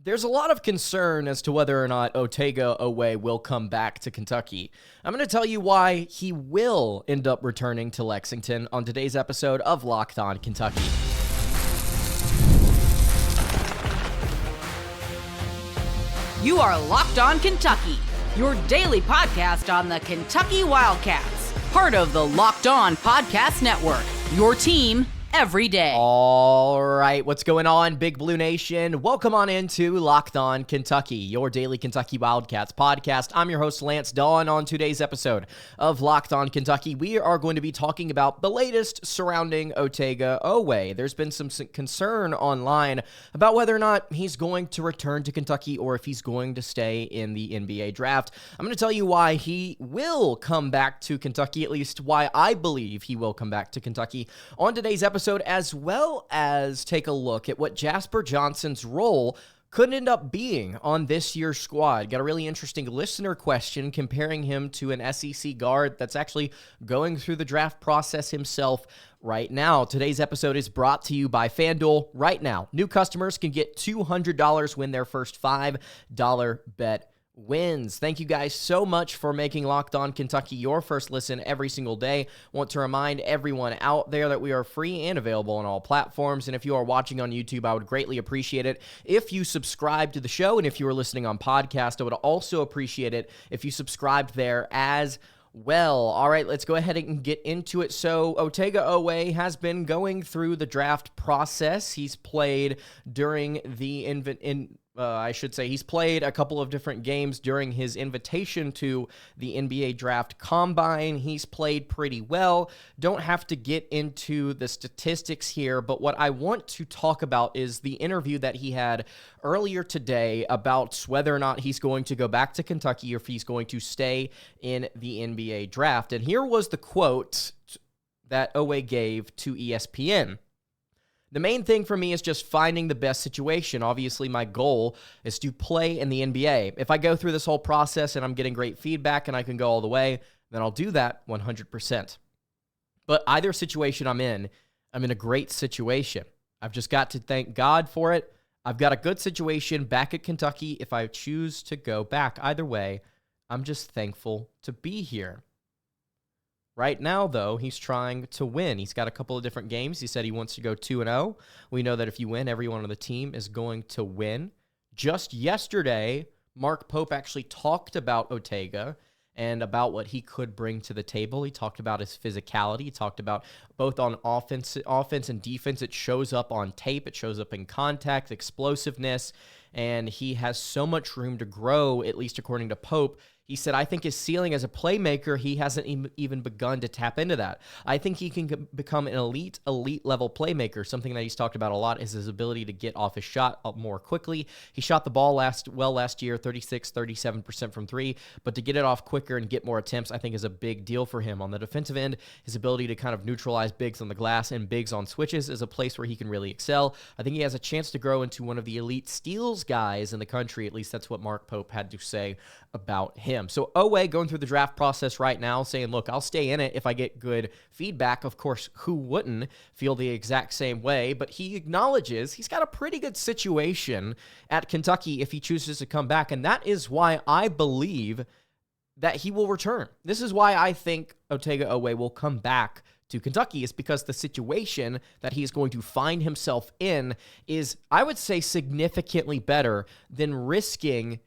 There's a lot of concern as to whether or not Otega Oweh will come back to Kentucky. I'm going to tell you why he will end up returning to Lexington on today's episode of Locked On Kentucky. You are Locked On Kentucky, your daily podcast on the Kentucky Wildcats, part of the Locked On Podcast Network, your team every day. All right, what's going on, Big Blue Nation? Welcome on into Locked On Kentucky, your daily Kentucky Wildcats podcast. I'm your host, Lance Dawe, and on today's episode of Locked On Kentucky, we are going to be talking about the latest surrounding Otega Oweh. There's been some concern online about whether or not he's going to return to Kentucky or if he's going to stay in the NBA draft. I'm going to tell you why he will come back to Kentucky, at least why I believe he will come back to Kentucky on today's episode, as well as take a look at what Jasper Johnson's role could end up being on this year's squad. Got a really interesting listener question comparing him to an SEC guard that's actually going through the draft process himself right now. Today's episode is brought to you by FanDuel. Right now, new customers can get $200 when their first $5 bet wins. Thank you guys so much for making Locked On Kentucky your first listen every single day. Want to remind everyone out there that we are free and available on all platforms. And if you are watching on YouTube, I would greatly appreciate it if you subscribe to the show. And if you are listening on podcast, I would also appreciate it if you subscribed there as well. All right, let's go ahead and get into it. So Otega Oweh has been going through the draft process. He's played during the he's played a couple of different games during his invitation to the NBA Draft Combine. He's played pretty well. Don't have to get into the statistics here, but what I want to talk about is the interview that he had earlier today about whether or not he's going to go back to Kentucky or if he's going to stay in the NBA Draft. And here was the quote that Oweh gave to ESPN. The main thing for me is just finding the best situation. Obviously, my goal is to play in the NBA. If I go through this whole process and I'm getting great feedback and I can go all the way, then I'll do that 100%. But either situation I'm in a great situation. I've just got to thank God for it. I've got a good situation back at Kentucky if I choose to go back. Either way, I'm just thankful to be here. Right now, though, he's trying to win. He's got a couple of different games. He said he wants to go 2-0. We know that if you win, everyone on the team is going to win. Just yesterday, Mark Pope actually talked about Otega and about what he could bring to the table. He talked about his physicality. He talked about both on offense and defense. It shows up on tape. It shows up in contact, explosiveness, and he has so much room to grow, at least according to Pope. He said, I think his ceiling as a playmaker, he hasn't even begun to tap into that. I think he can become an elite level playmaker. Something that he's talked about a lot is his ability to get off his shot up more quickly. He shot the ball last year, 37% from three, but to get it off quicker and get more attempts, I think is a big deal for him. On the defensive end, his ability to kind of neutralize bigs on the glass and bigs on switches is a place where he can really excel. I think he has a chance to grow into one of the elite steals guys in the country. At least that's what Mark Pope had to say about him. So Oweh going through the draft process right now saying, look, I'll stay in it if I get good feedback. Of course, who wouldn't feel the exact same way? But he acknowledges he's got a pretty good situation at Kentucky if he chooses to come back. And that is why I believe that he will return. This is why I think Otega Oweh will come back to Kentucky, is because the situation that he's going to find himself in is, I would say, significantly better than risking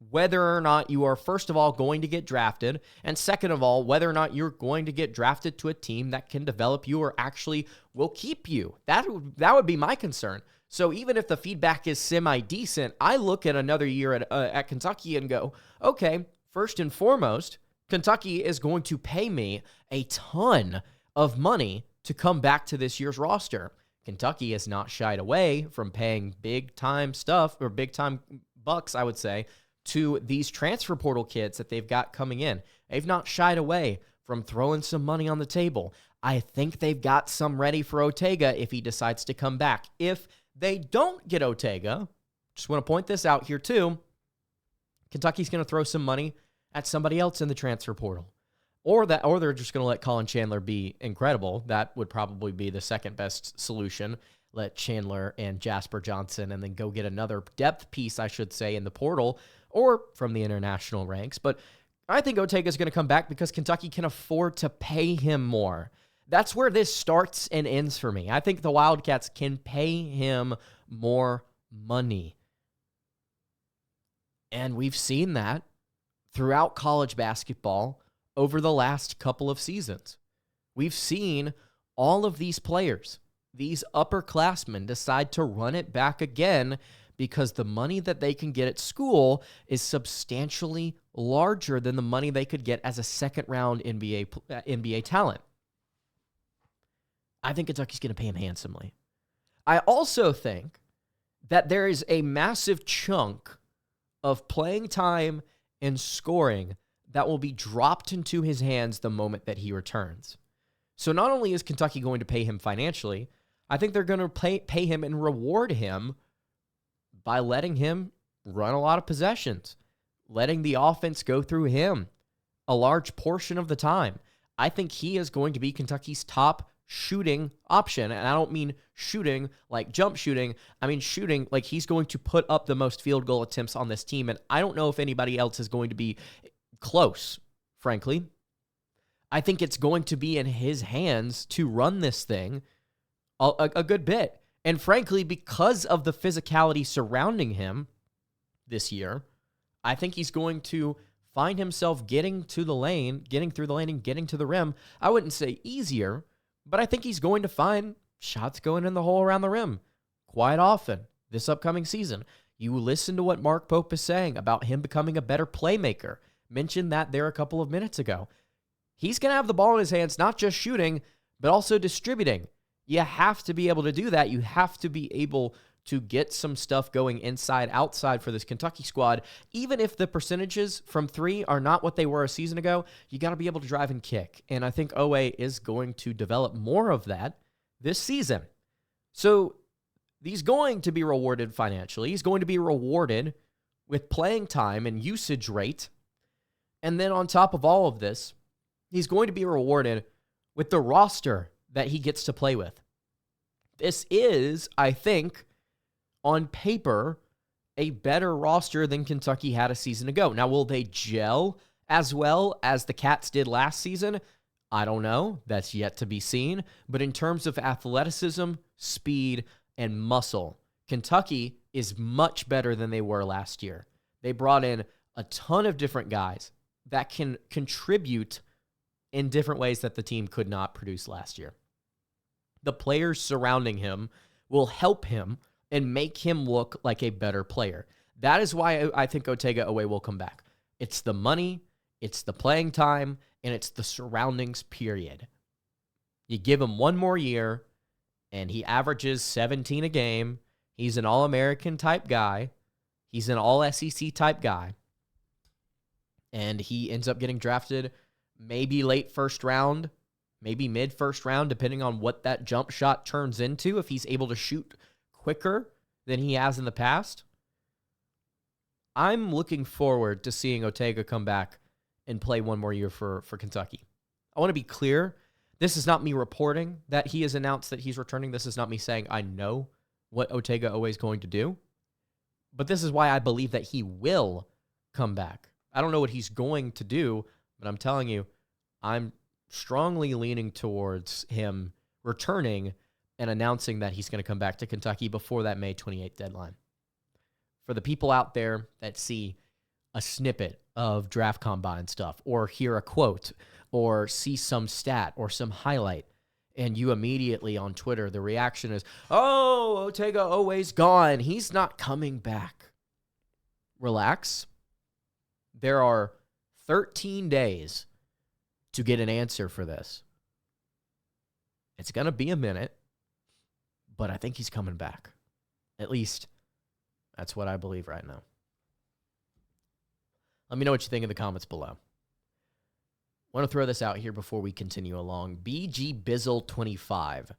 whether or not you are, first of all, going to get drafted, and second of all, whether or not you're going to get drafted to a team that can develop you or actually will keep you. That would be my concern. So even if the feedback is semi-decent, I look at another year at Kentucky and go, okay, first and foremost, Kentucky is going to pay me a ton of money to come back to this year's roster. Kentucky has not shied away from paying big-time stuff, or big-time bucks, I would say, to these transfer portal kids that they've got coming in. They've not shied away from throwing some money on the table. I think they've got some ready for Otega if he decides to come back. If they don't get Otega, just want to point this out here too, Kentucky's going to throw some money at somebody else in the transfer portal. Or they're just going to let Colin Chandler be incredible. That would probably be the second best solution. let Chandler and Jasper Johnson and then go get another depth piece, I should say, in the portal or from the international ranks. But I think Otega is going to come back because Kentucky can afford to pay him more. That's where this starts and ends for me. I think the Wildcats can pay him more money. And we've seen that throughout college basketball over the last couple of seasons. We've seen all of these players, these upperclassmen, decide to run it back again because the money that they can get at school is substantially larger than the money they could get as a second-round NBA talent. I think Kentucky's going to pay him handsomely. I also think that there is a massive chunk of playing time and scoring that will be dropped into his hands the moment that he returns. So not only is Kentucky going to pay him financially, I think they're going to pay him and reward him by letting him run a lot of possessions, letting the offense go through him a large portion of the time. I think he is going to be Kentucky's top shooting option. And I don't mean shooting like jump shooting. I mean shooting like he's going to put up the most field goal attempts on this team. And I don't know if anybody else is going to be close, frankly. I think it's going to be in his hands to run this thing a good bit. And frankly, because of the physicality surrounding him this year, I think he's going to find himself getting through the lane and getting to the rim. I wouldn't say easier, but I think he's going to find shots going in the hole around the rim quite often this upcoming season. You listen to what Mark Pope is saying about him becoming a better playmaker. Mentioned that there a couple of minutes ago. He's going to have the ball in his hands, not just shooting, but also distributing. You have to be able to do that. You have to be able to get some stuff going inside, outside for this Kentucky squad. Even if the percentages from three are not what they were a season ago, you got to be able to drive and kick. And I think Oway is going to develop more of that this season. So he's going to be rewarded financially. He's going to be rewarded with playing time and usage rate. And then on top of all of this, he's going to be rewarded with the roster that he gets to play with. This is, I think, on paper, a better roster than Kentucky had a season ago. Now, will they gel as well as the Cats did last season? I don't know. That's yet to be seen. But in terms of athleticism, speed, and muscle, Kentucky is much better than they were last year. They brought in a ton of different guys that can contribute in different ways that the team could not produce last year. The players surrounding him will help him and make him look like a better player. That is why I think Otega Oweh will come back. It's the money, it's the playing time, and it's the surroundings, period. You give him one more year, and he averages 17 a game. He's an All-American type guy. He's an All-SEC type guy. And he ends up getting drafted maybe late first round, maybe mid first round, depending on what that jump shot turns into, if he's able to shoot quicker than he has in the past. I'm looking forward to seeing Otega come back and play one more year for Kentucky. I want to be clear. This is not me reporting that he has announced that he's returning. This is not me saying I know what Otega Oweh is going to do. But this is why I believe that he will come back. I don't know what he's going to do, but I'm telling you, I'm strongly leaning towards him returning and announcing that he's going to come back to Kentucky before that May 28th deadline. For the people out there that see a snippet of draft combine stuff or hear a quote or see some stat or some highlight, and you immediately on Twitter, the reaction is, oh, Otega Oweh's gone. He's not coming back. Relax. There are 13 days to get an answer for this. It's going to be a minute, but I think he's coming back. At least that's what I believe right now. Let me know what you think in the comments below. I want to throw this out here before we continue along. BG Bizzle 25,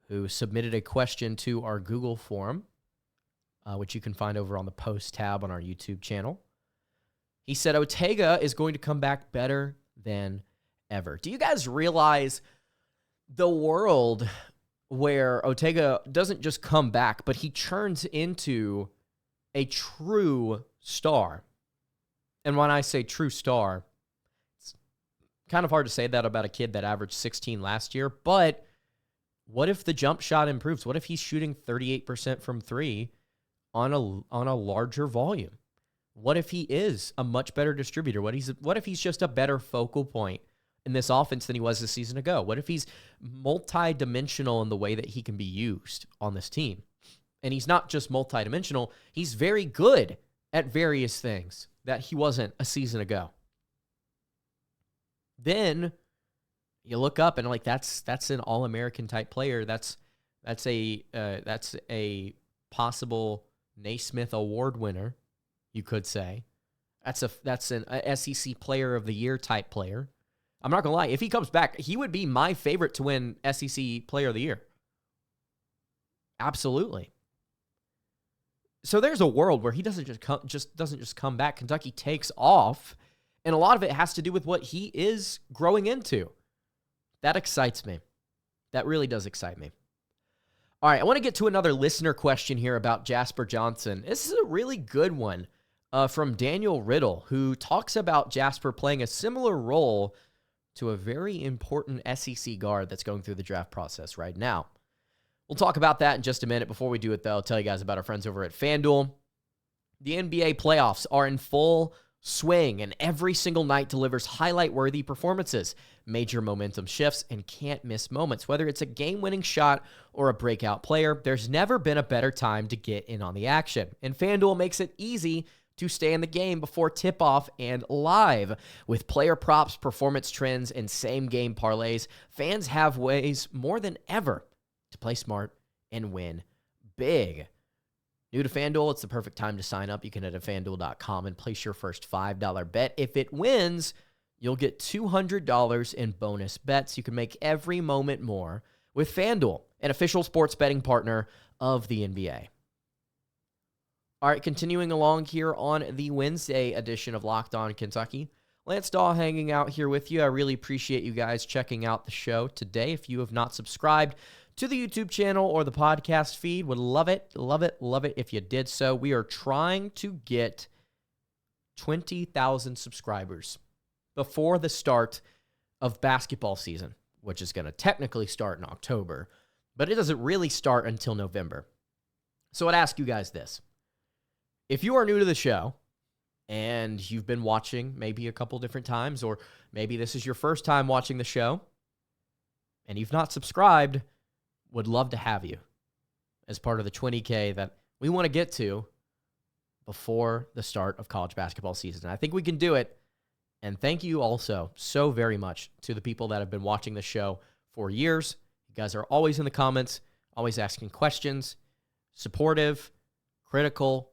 who submitted a question to our Google form, which you can find over on the post tab on our YouTube channel. He said Otega is going to come back better than ever. Do you guys realize the world where Otega doesn't just come back, but he turns into a true star. And when I say true star, it's kind of hard to say that about a kid that averaged 16 last year, but what if the jump shot improves? What if he's shooting 38% from three on a larger volume? What if he is a much better distributor? What if he's just a better focal point in this offense than he was a season ago? What if he's multi-dimensional in the way that he can be used on this team? And he's not just multi-dimensional, he's very good at various things that he wasn't a season ago. Then you look up and like that's an All-American type player. That's a possible Naismith Award winner, you could say. That's an SEC Player of the Year type player. I'm not gonna lie, if he comes back, he would be my favorite to win SEC Player of the Year. Absolutely. So there's a world where he doesn't just come back. Kentucky takes off, and a lot of it has to do with what he is growing into. That excites me. That really does excite me. All right, I want to get to another listener question here about Jasper Johnson. This is a really good one from Daniel Riddle, who talks about Jasper playing a similar role to a very important SEC guard that's going through the draft process right now. We'll talk about that in just a minute. Before we do it, though, I'll tell you guys about our friends over at FanDuel. The NBA playoffs are in full swing, and every single night delivers highlight-worthy performances, major momentum shifts, and can't-miss moments. Whether it's a game-winning shot or a breakout player, there's never been a better time to get in on the action. And FanDuel makes it easy to stay in the game before tip-off and live. With player props, performance trends, and same-game parlays, fans have ways more than ever to play smart and win big. New to FanDuel, it's the perfect time to sign up. You can head to FanDuel.com and place your first $5 bet. If it wins, you'll get $200 in bonus bets. You can make every moment more with FanDuel, an official sports betting partner of the NBA. All right, continuing along here on the Wednesday edition of Locked On Kentucky. Lance Dawe hanging out here with you. I really appreciate you guys checking out the show today. If you have not subscribed to the YouTube channel or the podcast feed, would love it if you did so. We are trying to get 20,000 subscribers before the start of basketball season, which is going to technically start in October, but it doesn't really start until November. So I'd ask you guys this. If you are new to the show and you've been watching maybe a couple different times, or maybe this is your first time watching the show and you've not subscribed, would love to have you as part of the 20K that we want to get to before the start of college basketball season. And I think we can do it. And thank you also so very much to the people that have been watching the show for years. You guys are always in the comments, always asking questions, supportive, critical,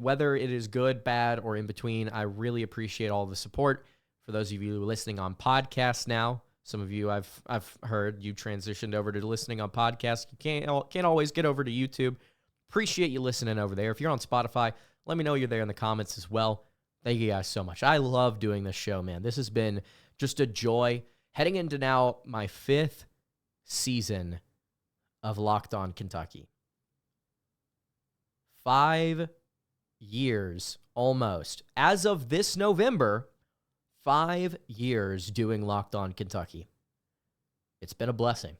whether it is good, bad, or in between. I really appreciate all the support. For those of you listening on podcasts now, some of you I've heard you transitioned over to listening on podcasts. You can't always get over to YouTube. Appreciate you listening over there. If you're on Spotify, let me know you're there in the comments as well. Thank you guys so much. I love doing this show, man. This has been just a joy. Heading into now my 5th season of Locked On Kentucky. 5 years almost. As of this November, 5 years doing Locked On Kentucky. It's been a blessing,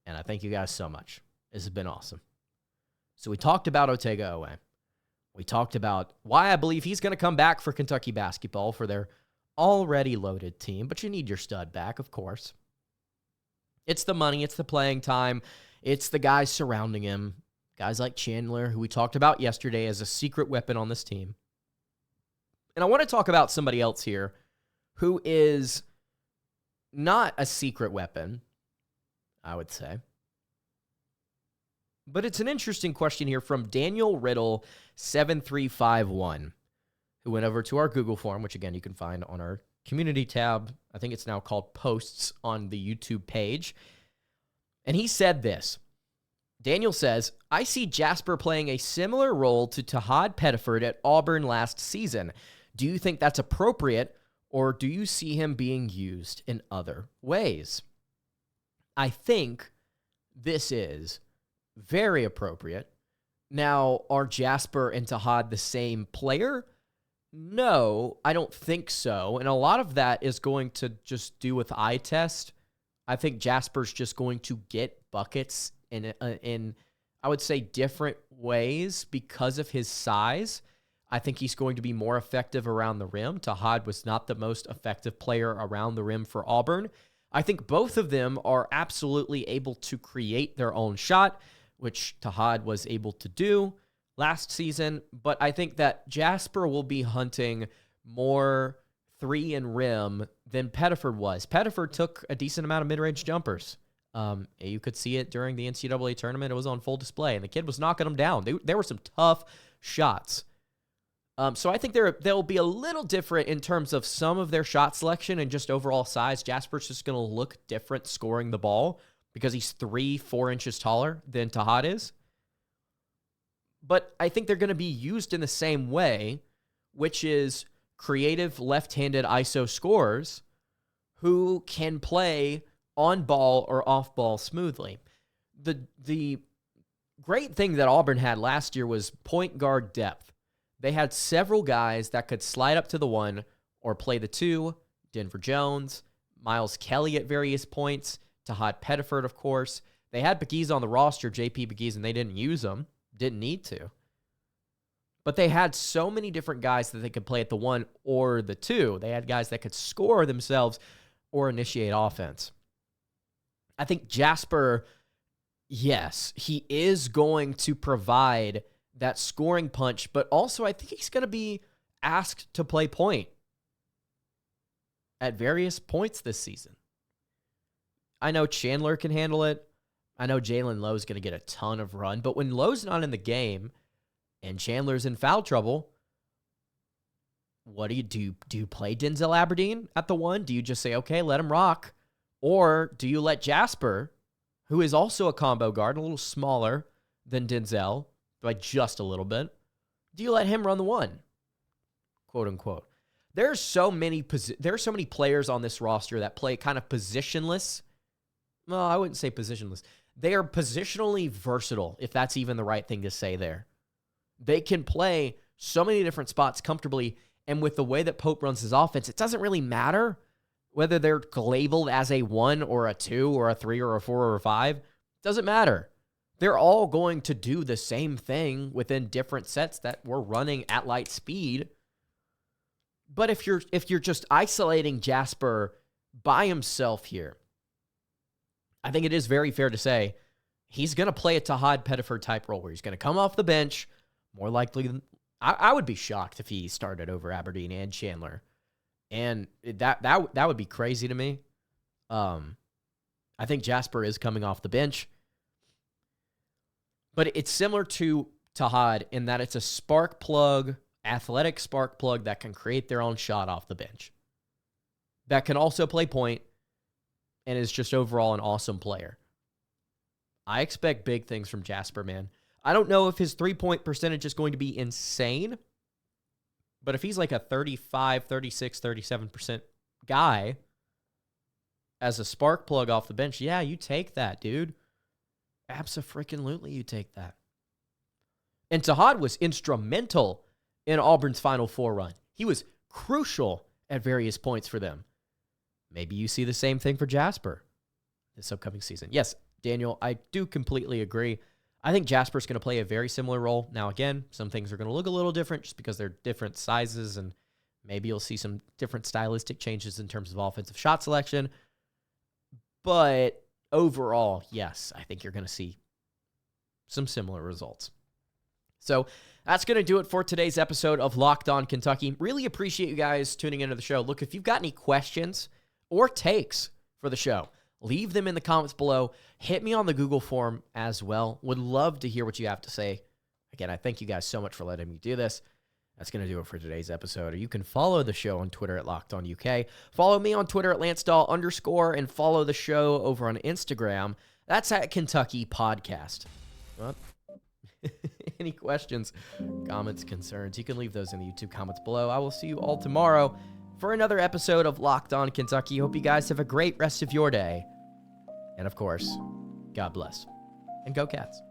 and I thank you guys so much. This has been awesome. So we talked about Otega Oweh. We talked about why I believe he's going to come back for Kentucky basketball for their already loaded team, but you need your stud back, of course. It's the money, it's the playing time, it's the guys surrounding him, guys like Chandler, who we talked about yesterday as a secret weapon on this team. And I want to talk about somebody else here who is not a secret weapon, I would say. But it's an interesting question here from Daniel Riddle 7351, who went over to our Google form, which again you can find on our community tab. I think it's now called posts on the YouTube page. And he said this. Daniel says, I see Jasper playing a similar role to Tahaad Pettiford at Auburn last season. Do you think that's appropriate, or do you see him being used in other ways? I think this is very appropriate. Now, are Jasper and Tahaad the same player? No, I don't think so. And a lot of that is going to just do with eye test. I think Jasper's just going to get buckets in I would say, different ways because of his size. I think he's going to be more effective around the rim. Tahaad was not the most effective player around the rim for Auburn. I think both of them are absolutely able to create their own shot, which Tahaad was able to do last season. But I think that Jasper will be hunting more three and rim than Pettiford was. Pettiford took a decent amount of mid-range jumpers. You could see it during the NCAA tournament. It was on full display, and the kid was knocking them down. There were some tough shots. So I think they'll be a little different in terms of some of their shot selection and just overall size. Jasper's just going to look different scoring the ball because he's 3-4 inches taller than Tahaad is. But I think they're going to be used in the same way, which is creative left-handed ISO scorers who can play on ball or off ball smoothly. The great thing that Auburn had last year was point guard depth. They had several guys that could slide up to the 1 or play the 2. Denver Jones, Miles Kelly at various points, Tahaad Pettiford, of course. They had Pegues on the roster, JP Pegues, and they didn't use them. Didn't need to. But they had so many different guys that they could play at the 1 or the 2. They had guys that could score themselves or initiate offense. I think Jasper, yes, he is going to provide that scoring punch, but also I think he's going to be asked to play point at various points this season. I know Chandler can handle it. I know Jalen Lowe's going to get a ton of run, but when Lowe's not in the game and Chandler's in foul trouble, what do you do? Do you play Denzel Aberdeen at the 1? Do you just say, okay, let him rock? Or do you let Jasper, who is also a combo guard, a little smaller than Denzel, by just a little bit, do you let him run the 1? Quote unquote. There's so many players on this roster that play kind of positionless. Well, I wouldn't say positionless. They are positionally versatile, if that's even the right thing to say there. They can play so many different spots comfortably, and with the way that Pope runs his offense, it doesn't really matter whether they're labeled as a 1 or a 2 or a 3 or a 4 or a 5. Doesn't matter. They're all going to do the same thing within different sets that we're running at light speed. But if you're just isolating Jasper by himself here, I think it is very fair to say he's going to play a Tahaad Pettiford type role where he's going to come off the bench, more likely than I would be shocked if he started over Aberdeen and Chandler. And that would be crazy to me. I think Jasper is coming off the bench. But it's similar to Tahaad in that it's a spark plug, athletic spark plug that can create their own shot off the bench. That can also play point and is just overall an awesome player. I expect big things from Jasper, man. I don't know if his three-point percentage is going to be insane, but if he's like a 35, 36, 37% guy as a spark plug off the bench, yeah, you take that, dude. Abso-freaking-lutely, you take that. And Tahaad was instrumental in Auburn's Final Four run. He was crucial at various points for them. Maybe you see the same thing for Jasper this upcoming season. Yes, Daniel, I do completely agree. I think Jasper's going to play a very similar role. Now, again, some things are going to look a little different just because they're different sizes, and maybe you'll see some different stylistic changes in terms of offensive shot selection. But overall, yes, I think you're going to see some similar results. So that's going to do it for today's episode of Locked On Kentucky. Really appreciate you guys tuning into the show. Look, if you've got any questions or takes for the show, leave them in the comments below. Hit me on the Google form as well. Would love to hear what you have to say. Again, I thank you guys so much for letting me do this. That's going to do it for today's episode. You can follow the show on Twitter at LockedOnUK. Follow me on Twitter at LanceDawe_, and follow the show over on Instagram. That's at Kentucky Podcast. Well, any questions, comments, concerns, you can leave those in the YouTube comments below. I will see you all tomorrow for another episode of Locked On Kentucky. Hope you guys have a great rest of your day. And of course, God bless. And go Cats.